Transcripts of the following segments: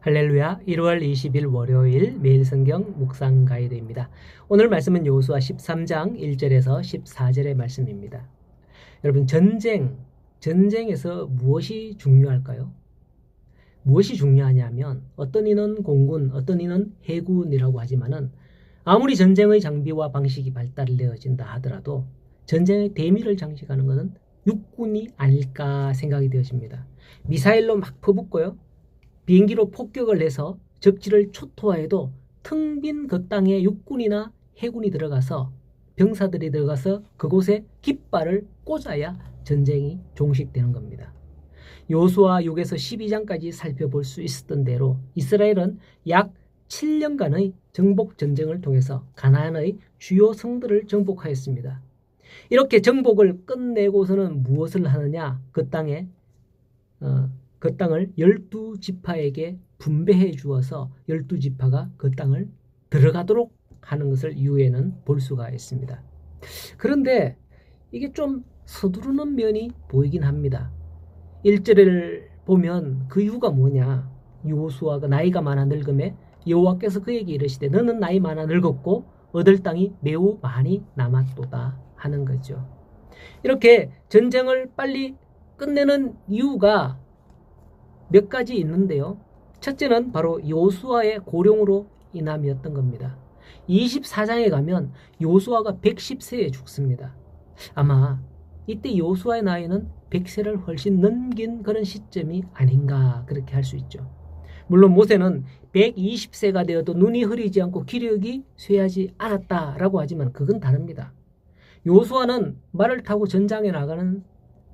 할렐루야. 1월 20일 월요일 매일 성경 묵상 가이드입니다. 오늘 말씀은 여호수아 13장 1절에서 14절의 말씀입니다. 여러분, 전쟁에서 무엇이 중요할까요? 무엇이 중요하냐면 어떤 이는 공군, 어떤 이는 해군이라고 하지만은 아무리 전쟁의 장비와 방식이 발달되어진다 하더라도 전쟁의 대미를 장식하는 것은 육군이 아닐까 생각이 되어집니다. 미사일로 막 퍼붓고요. 비행기로 폭격을 해서 적지를 초토화해도 텅 빈 그 땅에 육군이나 해군이 들어가서 병사들이 들어가서 그곳에 깃발을 꽂아야 전쟁이 종식되는 겁니다. 여호수아 6에서 12장까지 살펴볼 수 있었던 대로 이스라엘은 약 7년간의 정복 전쟁을 통해서 가나안의 주요 성들을 정복하였습니다. 이렇게 정복을 끝내고서는 무엇을 하느냐? 그 땅을 12지파에게 분배해 주어서 12지파가 그 땅을 들어가도록 하는 것을 이후에는 볼 수가 있습니다. 그런데 이게 좀 서두르는 면이 보이긴 합니다. 1절을 보면 그 이유가 뭐냐? 여호수아가 나이가 많아 늙음에 여호와께서 그에게 이르시되 너는 나이 많아 늙었고 얻을 땅이 매우 많이 남았도다 하는 거죠. 이렇게 전쟁을 빨리 끝내는 이유가 몇 가지 있는데요. 첫째는 바로 여호수아의 고령으로 인함이었던 겁니다. 24장에 가면 여호수아가 110세에 죽습니다. 아마 이때 여호수아의 나이는 100세를 훨씬 넘긴 그런 시점이 아닌가 그렇게 할 수 있죠. 물론 모세는 120세가 되어도 눈이 흐리지 않고 기력이 쇠하지 않았다라고 하지만 그건 다릅니다. 여호수아는 말을 타고 전장에 나가는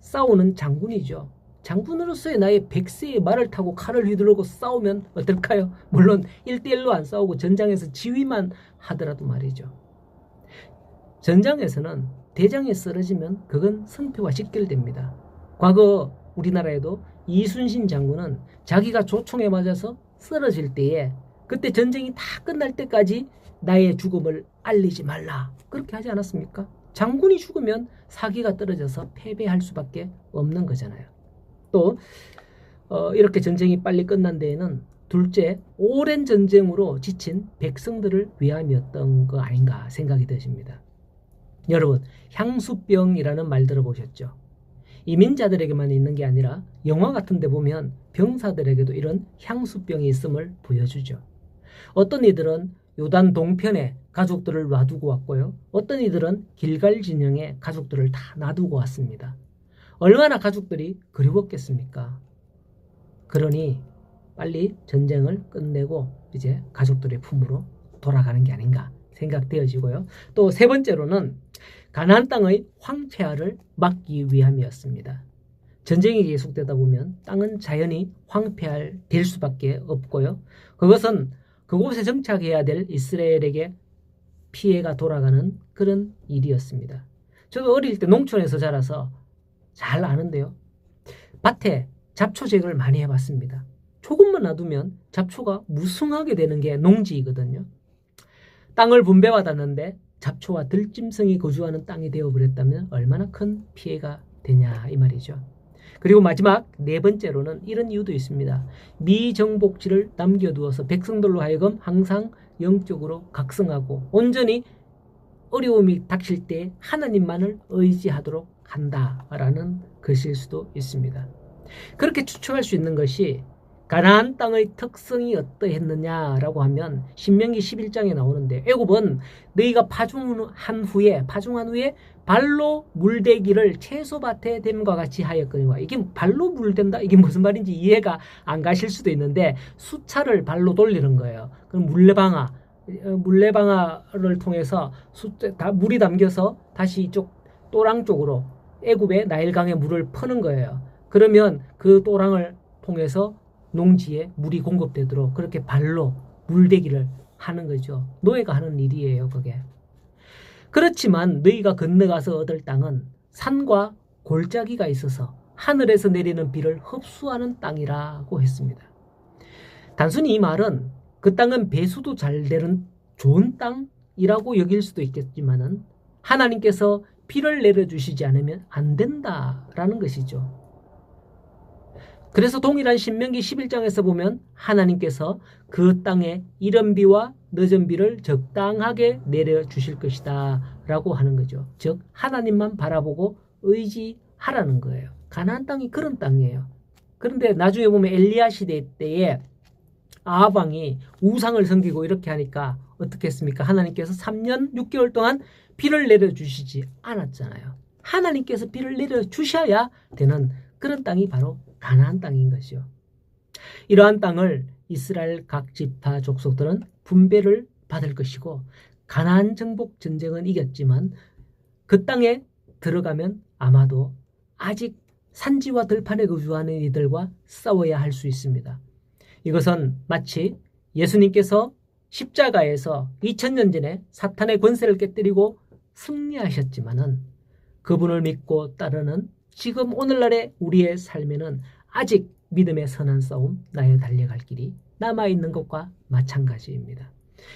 싸우는 장군이죠. 장군으로서의 나이 100세에 말을 타고 칼을 휘두르고 싸우면 어떨까요? 물론 1대1로 안 싸우고 전장에서 지휘만 하더라도 말이죠. 전장에서는 대장이 쓰러지면 그건 승패와 직결됩니다. 과거 우리나라에도 이순신 장군은 자기가 조총에 맞아서 쓰러질 때에 그때 전쟁이 다 끝날 때까지 나의 죽음을 알리지 말라 그렇게 하지 않았습니까? 장군이 죽으면 사기가 떨어져서 패배할 수밖에 없는 거잖아요. 또 이렇게 전쟁이 빨리 끝난 데에는 둘째, 오랜 전쟁으로 지친 백성들을 위함이었던 거 아닌가 생각이 드십니다. 여러분, 향수병이라는 말 들어보셨죠? 이민자들에게만 있는 게 아니라 영화 같은 데 보면 병사들에게도 이런 향수병이 있음을 보여주죠. 어떤 이들은 요단 동편에 가족들을 놔두고 왔고요. 어떤 이들은 길갈 진영에 가족들을 다 놔두고 왔습니다. 얼마나 가족들이 그리웠겠습니까? 그러니 빨리 전쟁을 끝내고 이제 가족들의 품으로 돌아가는 게 아닌가 생각되어지고요. 또 세 번째로는 가나안 땅의 황폐화를 막기 위함이었습니다. 전쟁이 계속되다 보면 땅은 자연히 황폐될 수밖에 없고요. 그것은 그곳에 정착해야 될 이스라엘에게 피해가 돌아가는 그런 일이었습니다. 저도 어릴 때 농촌에서 자라서 잘 아는데요. 밭에 잡초 제거를 많이 해봤습니다. 조금만 놔두면 잡초가 무성하게 되는 게 농지이거든요. 땅을 분배받았는데 잡초와 들짐승이 거주하는 땅이 되어버렸다면 얼마나 큰 피해가 되냐 이 말이죠. 그리고 마지막 네 번째로는 이런 이유도 있습니다. 미정복지를 남겨두어서 백성들로 하여금 항상 영적으로 각성하고 온전히 어려움이 닥칠 때 하나님만을 의지하도록 한다라는 것일 수도 있습니다. 그렇게 추측할 수 있는 것이 가나안 땅의 특성이 어떠했느냐라고 하면 신명기 11장에 나오는데 애굽은 너희가 파종한 후에 발로 물대기를 채소밭에 댐과 같이 하였거니와 이게 발로 물댄다? 이게 무슨 말인지 이해가 안 가실 수도 있는데 수차를 발로 돌리는 거예요. 그럼 물레방아를 통해서 물이 담겨서 다시 이쪽 또랑 쪽으로 애굽의 나일강에 물을 퍼는 거예요. 그러면 그 또랑을 통해서 농지에 물이 공급되도록 그렇게 발로 물대기를 하는 거죠. 노예가 하는 일이에요, 그게. 그렇지만 너희가 건너가서 얻을 땅은 산과 골짜기가 있어서 하늘에서 내리는 비를 흡수하는 땅이라고 했습니다. 단순히 이 말은 그 땅은 배수도 잘 되는 좋은 땅이라고 여길 수도 있겠지만은 하나님께서 비를 내려주시지 않으면 안 된다라는 것이죠. 그래서 동일한 신명기 11장에서 보면 하나님께서 그 땅에 이른 비와 늦은 비를 적당하게 내려주실 것이다 라고 하는 거죠. 즉 하나님만 바라보고 의지하라는 거예요. 가나안 땅이 그런 땅이에요. 그런데 나중에 보면 엘리야 시대 때에 아합 왕이 우상을 섬기고 이렇게 하니까 어떻게 했습니까? 하나님께서 3년 6개월 동안 비를 내려주시지 않았잖아요. 하나님께서 비를 내려주셔야 되는 그런 땅이 바로 가나안 땅인 것이요. 이러한 땅을 이스라엘 각 지파 족속들은 분배를 받을 것이고 가나안 정복 전쟁은 이겼지만 그 땅에 들어가면 아마도 아직 산지와 들판에 거주하는 이들과 싸워야 할 수 있습니다. 이것은 마치 예수님께서 십자가에서 2000년 전에 사탄의 권세를 깨뜨리고 승리하셨지만은 그분을 믿고 따르는 지금 오늘날의 우리의 삶에는 아직 믿음의 선한 싸움 나의 달려갈 길이 남아있는 것과 마찬가지입니다.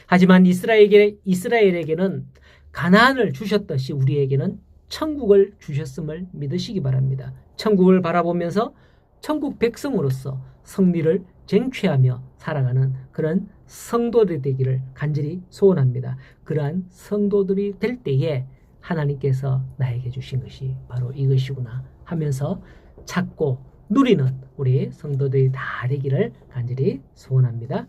하지만 이스라엘에게는 가나안을 주셨듯이 우리에게는 천국을 주셨음을 믿으시기 바랍니다. 천국을 바라보면서 천국 백성으로서 승리를 쟁취하며 살아가는 그런 성도들이 되기를 간절히 소원합니다. 그러한 성도들이 될 때에 하나님께서 나에게 주신 것이 바로 이것이구나 하면서 찾고 누리는 우리 성도들이 다 되기를 간절히 소원합니다.